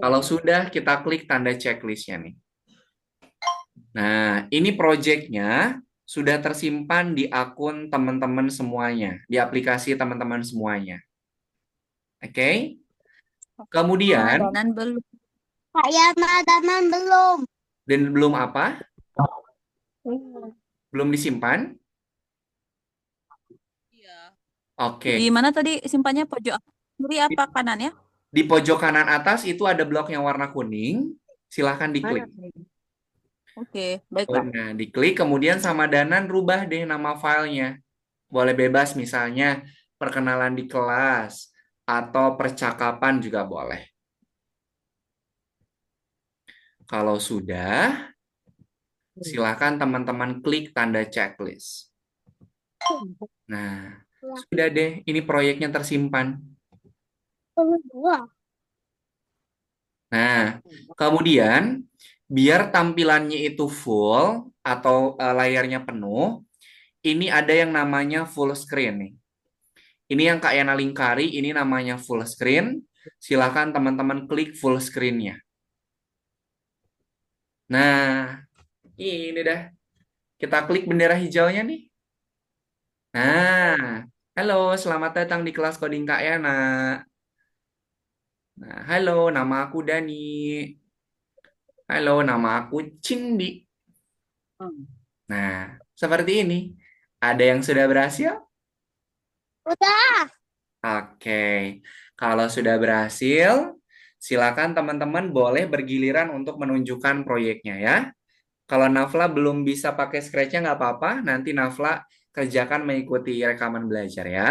Kalau sudah, kita klik tanda checklist-nya nih. Nah, ini project-nya sudah tersimpan di akun teman-teman semuanya, di aplikasi teman-teman semuanya. Oke? Kemudian, Dan belum. Saya makanan belum. dan belum apa? Belum disimpan? Iya. Oke. Di mana tadi simpannya pojok kiri apa kanan ya? Di pojok kanan atas itu ada blok yang warna kuning. Silahkan diklik. Mana? Oke, baiklah. Nah, diklik kemudian sama Danan rubah deh nama filenya. Boleh bebas misalnya perkenalan di kelas atau percakapan juga boleh. Kalau sudah, silakan teman-teman klik tanda checklist. Nah, sudah deh, ini proyeknya tersimpan. Dua. Nah, kemudian biar tampilannya itu full atau layarnya penuh, ini ada yang namanya full screen nih. Ini yang Kak Yana lingkari, ini namanya full screen. Silakan teman-teman klik full screen-nya. Nah, ini dah. Kita klik bendera hijaunya nih. Nah, halo, selamat datang di kelas coding Kak Yana. Nah, halo, nama aku Dani. Halo, nama aku Cindi. Nah, seperti ini. Ada yang sudah berhasil? Udah. Oke, kalau sudah berhasil, silakan teman-teman boleh bergiliran untuk menunjukkan proyeknya ya. Kalau Nafla belum bisa pakai Scratch-nya nggak apa-apa, nanti Nafla kerjakan mengikuti rekaman belajar ya.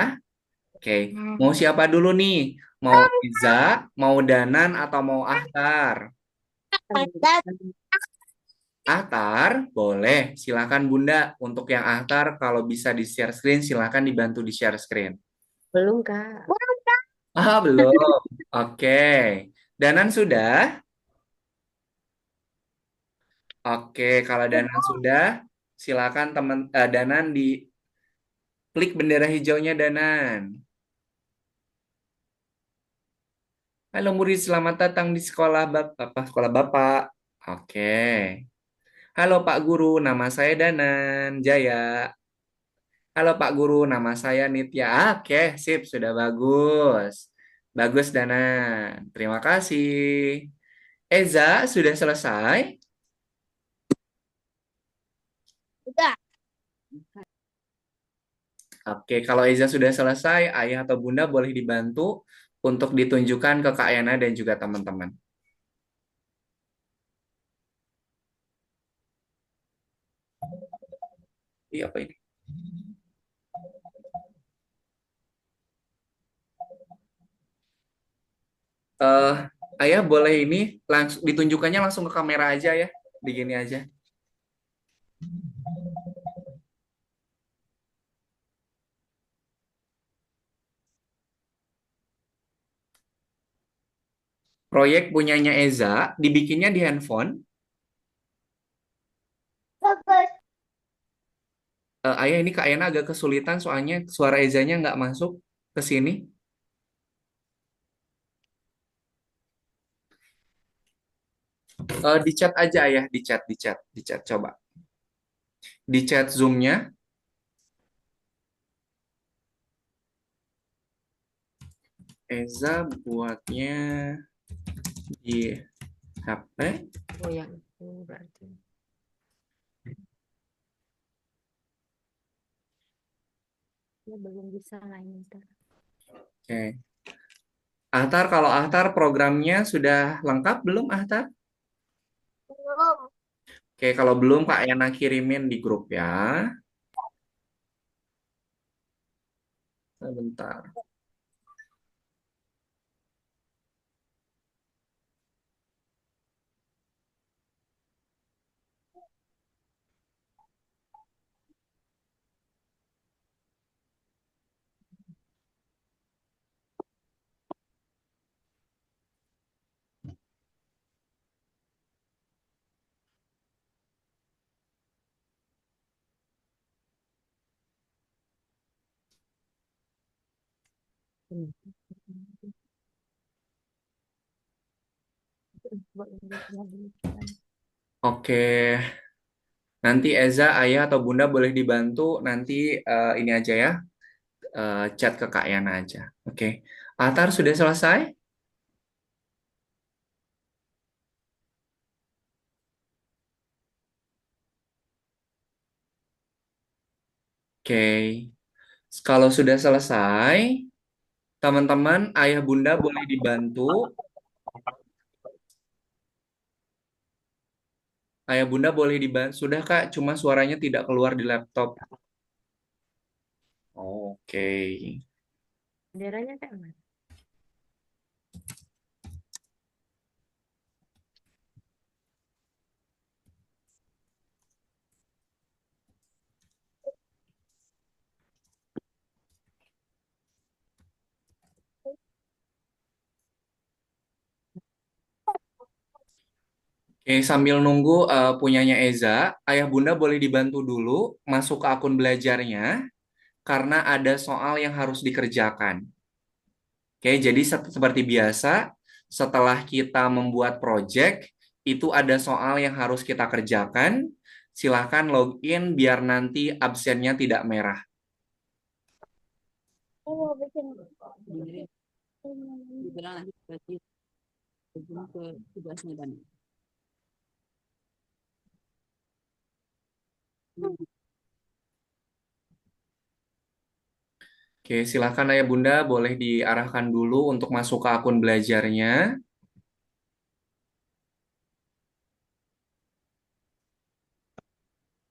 Oke, mau siapa dulu nih? Mau Iza, mau Danan, atau mau Ahtar? Ada. Ahtar, boleh. Silakan Bunda. Untuk yang Ahtar, kalau bisa di share screen, silakan dibantu di share screen. Belum, Kak. Ah, belum. Oke. Danan sudah? Oke, kalau Danan sudah, silakan Danan di klik bendera hijaunya Danan. Halo murid, selamat datang di sekolah sekolah Bapak. Oke. Halo Pak Guru, nama saya Danan Jaya. Halo Pak Guru, nama saya Nitya. Oke, sip, sudah bagus. Bagus Danan. Terima kasih. Eza, sudah selesai? Udah. Oke, kalau Eza sudah selesai, ayah atau bunda boleh dibantu untuk ditunjukkan ke Kak Yana dan juga teman-teman. Iya, apa ini? eh Ayah boleh ini langsung ditunjukkannya langsung ke kamera aja ya, di gini aja. Proyek punyanya Eza, dibikinnya di handphone. Bagus. Ayah ini Kak Yana agak kesulitan soalnya suara Ezanya nggak masuk ke sini. Di chat aja ya, di chat coba. Di chat Zoom-nya, Eza buatnya di HP. Oh, yang itu berarti. Ya, belum bisa lah ini, Kak. Oke. Ahtar, kalau Ahtar programnya sudah lengkap belum Ahtar? Belum. Oke, kalau belum Kak Yana kirimin di grup ya. Sebentar. Oke, nanti Eza, Ayah atau Bunda boleh dibantu nanti ini aja ya, chat ke Kak Yana aja. Oke, Ahtar sudah selesai? Oke, kalau sudah selesai, Teman-teman, ayah bunda boleh dibantu. Ayah bunda boleh dibantu. Sudah Kak, cuma suaranya tidak keluar di laptop. Oke. Benderanya kayak mana? Oke, sambil nunggu punyanya Eza, ayah bunda boleh dibantu dulu masuk ke akun belajarnya karena ada soal yang harus dikerjakan. Oke, jadi seperti biasa, setelah kita membuat project, itu ada soal yang harus kita kerjakan. Silahkan login biar nanti absennya tidak merah. Aku mau bikin Dibilang nanti berarti sebelum ke tugasnya dan Oke, silahkan ayah bunda boleh diarahkan dulu untuk masuk ke akun belajarnya.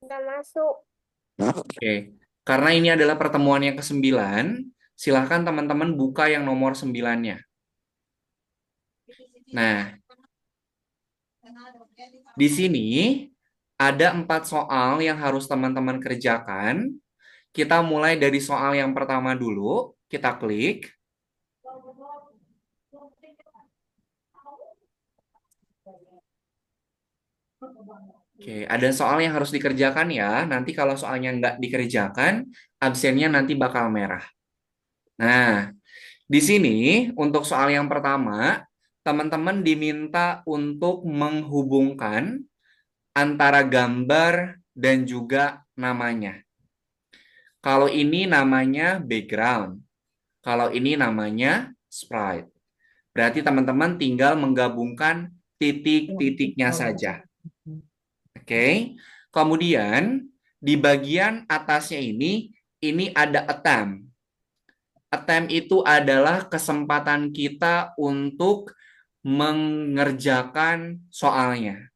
udah masuk. Oke, karena ini adalah pertemuan yang ke-9, silahkan teman-teman buka yang nomor 9-nya. Nah, di sini ada 4 soal yang harus teman-teman kerjakan. Kita mulai dari soal yang pertama dulu. Kita klik. Oke, ada soal yang harus dikerjakan ya. Nanti kalau soalnya nggak dikerjakan, absennya nanti bakal merah. Nah, di sini untuk soal yang pertama, teman-teman diminta untuk menghubungkan antara gambar dan juga namanya. Kalau ini namanya background, kalau ini namanya sprite. Berarti teman-teman tinggal menggabungkan titik-titiknya saja. Oke. Kemudian di bagian atasnya ini ada attempt. Attempt itu adalah kesempatan kita untuk mengerjakan soalnya.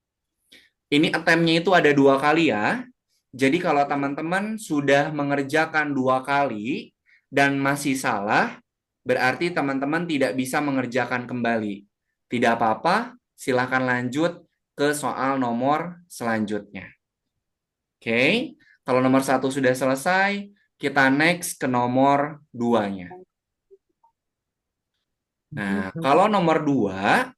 Ini attempt-nya itu ada 2 kali ya. Jadi kalau teman-teman sudah mengerjakan 2 kali dan masih salah, berarti teman-teman tidak bisa mengerjakan kembali. Tidak apa-apa, silakan lanjut ke soal nomor selanjutnya. Oke, kalau nomor 1 sudah selesai, kita next ke nomor 2-nya. Nah, kalau nomor 2,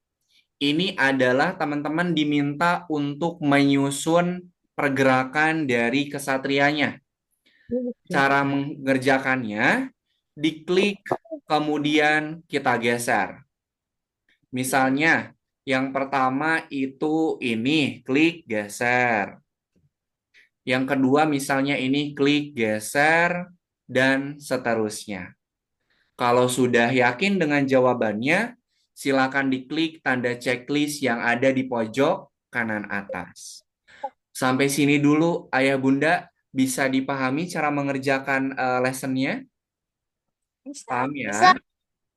ini adalah teman-teman diminta untuk menyusun pergerakan dari kesatrianya. Cara mengerjakannya, diklik, kemudian kita geser. Misalnya, yang pertama itu ini, klik, geser. Yang kedua misalnya ini, klik, geser, dan seterusnya. Kalau sudah yakin dengan jawabannya, silakan diklik tanda checklist yang ada di pojok kanan atas. Sampai sini dulu, Ayah Bunda, bisa dipahami cara mengerjakan lessonnya? Paham Bisa. ya?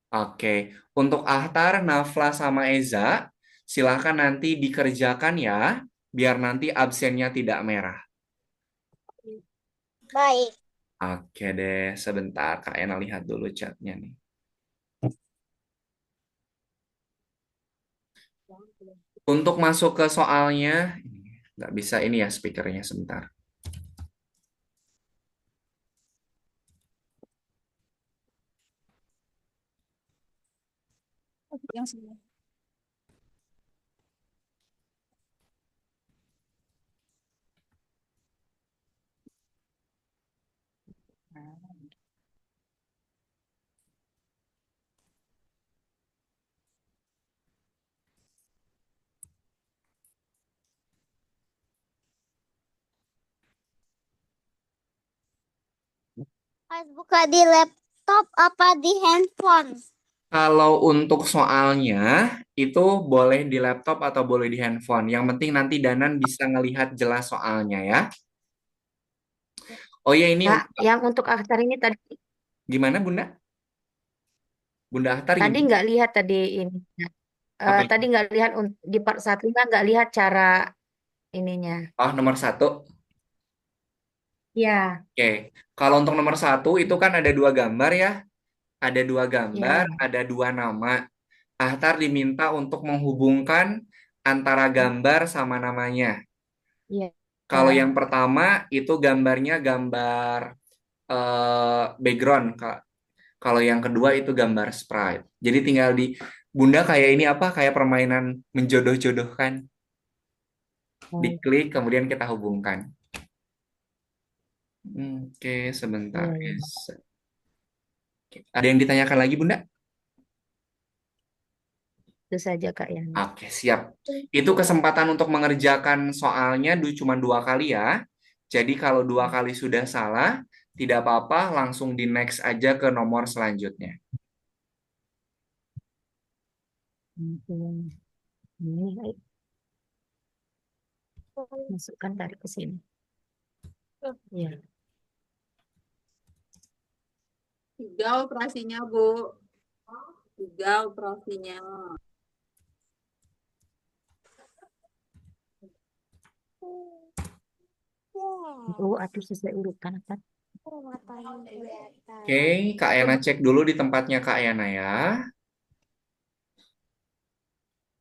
Oke. Untuk Ahtar, Nafla, sama Eza, silakan nanti dikerjakan ya, biar nanti absennya tidak merah. Baik. Oke deh, sebentar. Kak Ena lihat dulu chatnya nih. Untuk masuk ke soalnya, nggak bisa ini ya speakernya sebentar. yang sebenarnya Harus buka di laptop apa di handphone? Kalau untuk soalnya, itu boleh di laptop atau boleh di handphone. Yang penting nanti Danan bisa ngelihat jelas soalnya ya. Oh ya ini Kak, yang untuk akhtar ini tadi gimana Bunda? Bunda Ahtar Tadi gimana? nggak lihat tadi ini. Apa Tadi itu? nggak lihat di part satunya nggak lihat cara ininya. Oh, nomor 1. Ya, Oke, kalau untuk nomor 1 itu kan ada 2 gambar ya. Ada 2 gambar, ya, ada 2 nama. Ahtar diminta untuk menghubungkan antara gambar sama namanya. ya, Kalau ya. yang pertama itu gambarnya gambar background, Kak. Kalau yang kedua itu gambar sprite. Jadi tinggal di Bunda kayak ini apa? Kayak permainan menjodoh-jodohkan. Oh, Diklik kemudian kita hubungkan. Oke, sebentar. iya, iya. Oke. Ada yang ditanyakan lagi, Bunda? Itu saja Kak Yana. Oke, siap. Itu kesempatan untuk mengerjakan soalnya cuma 2 kali ya. Jadi kalau 2 kali sudah salah, tidak apa-apa, langsung di next aja ke nomor selanjutnya. Ini masukkan tarik ke sini. Ya. 3 operasinya, Bu. 3 operasinya. Oh, aduh sesuai urutan kan. Oke, Kak Yana cek dulu di tempatnya Kak Yana ya.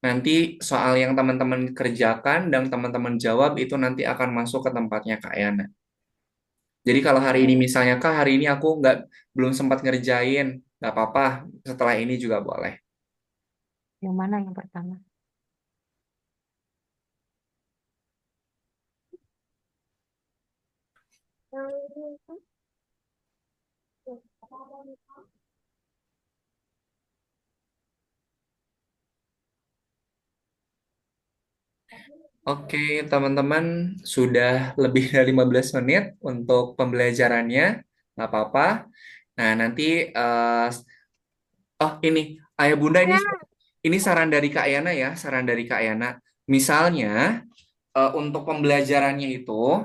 Nanti soal yang teman-teman kerjakan dan teman-teman jawab itu nanti akan masuk ke tempatnya Kak Yana. Jadi kalau hari ini misalnya Kak, hari ini aku belum sempat ngerjain, nggak apa-apa. Setelah ini juga boleh. Yang mana yang pertama? Oke, teman-teman, sudah lebih dari 15 menit untuk pembelajarannya. Nggak apa-apa. Nah, nanti, oh ini, Ayah Bunda ini saran dari Kak Yana ya, saran dari Kak Yana. Misalnya, untuk pembelajarannya itu,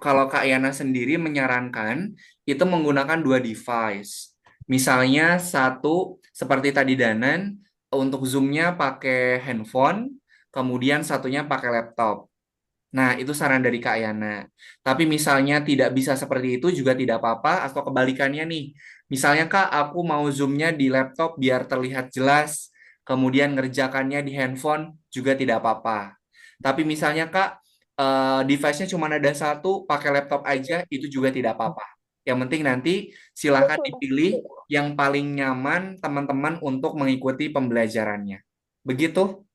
kalau Kak Yana sendiri menyarankan, itu menggunakan 2 device. Misalnya satu, seperti tadi Danan, untuk Zoom-nya pakai handphone, kemudian satunya pakai laptop. Nah, itu saran dari Kak Yana. Tapi misalnya tidak bisa seperti itu juga tidak apa-apa, atau kebalikannya nih. Misalnya Kak, aku mau zoom-nya di laptop biar terlihat jelas, kemudian ngerjakannya di handphone juga tidak apa-apa. Tapi misalnya Kak, device-nya cuma ada satu, pakai laptop aja, itu juga tidak apa-apa. Yang penting nanti silakan dipilih yang paling nyaman teman-teman untuk mengikuti pembelajarannya. Begitu?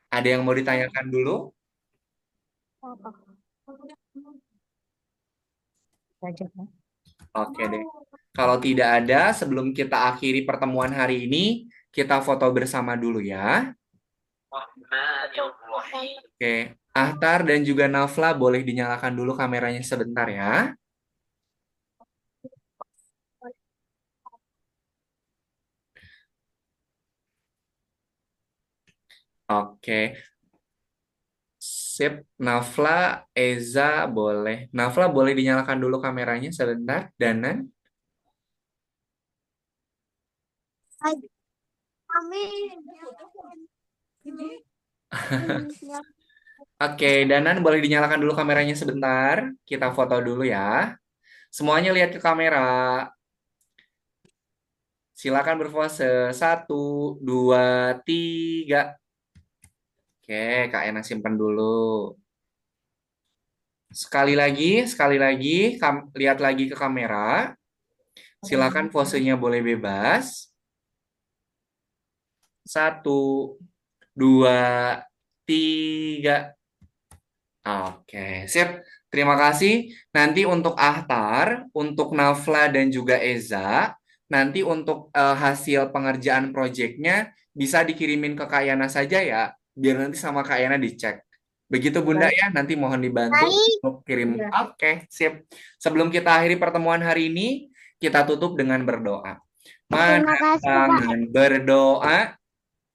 Ada yang mau ditanyakan dulu? Saja kan. Oke deh. Kalau tidak ada, sebelum kita akhiri pertemuan hari ini, kita foto bersama dulu ya. Oke, Ahtar dan juga Nafla boleh dinyalakan dulu kameranya sebentar ya. Oke, sip. Nafla, Eza boleh. Nafla boleh dinyalakan dulu kameranya sebentar. Danan. Oke, Danan boleh dinyalakan dulu kameranya sebentar. Kita foto dulu ya. Semuanya lihat ke kamera. Silakan berpose. 1, 2, 3. Oke, Kak Ena simpan dulu. Sekali lagi, lihat lagi ke kamera. Silakan posenya boleh bebas. 1, 2, 3. Oke, sip. Terima kasih. Nanti untuk Ahtar, untuk Nafla dan juga Eza, nanti untuk hasil pengerjaan proyeknya bisa dikirimin ke Kak Yana saja ya, biar nanti sama Kak Yana dicek. Begitu Bunda Baik. ya, nanti mohon dibantu Baik. untuk kirim. Ya. Oke, sip. Sebelum kita akhiri pertemuan hari ini, kita tutup dengan berdoa. Terima Mana kasih, Kak. tangan berdoa,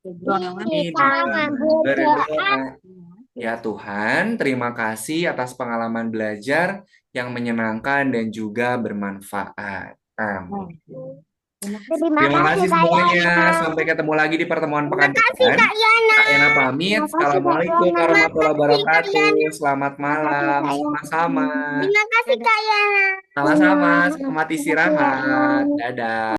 Background Di ini tangan tangan berdoa. berdoa. Ya Tuhan, terima kasih atas pengalaman belajar yang menyenangkan dan juga bermanfaat. Amin. Terima Terima kasih kasih Kak semuanya. Yana. Sampai ketemu lagi di pertemuan Terima pekan kasih depan. Kak Yana. Kak Ena pamit. Terima kasih Kak Assalamualaikum Yana. warahmatullahi Makasih Kak wabarakatuh. Yana. Selamat Terima kasih malam. Kak Yana. Sama-sama. Terima kasih Kak Yana. Sama-sama. Iya. Selamat Terima kasih Kak istirahat. Yana. Dadah.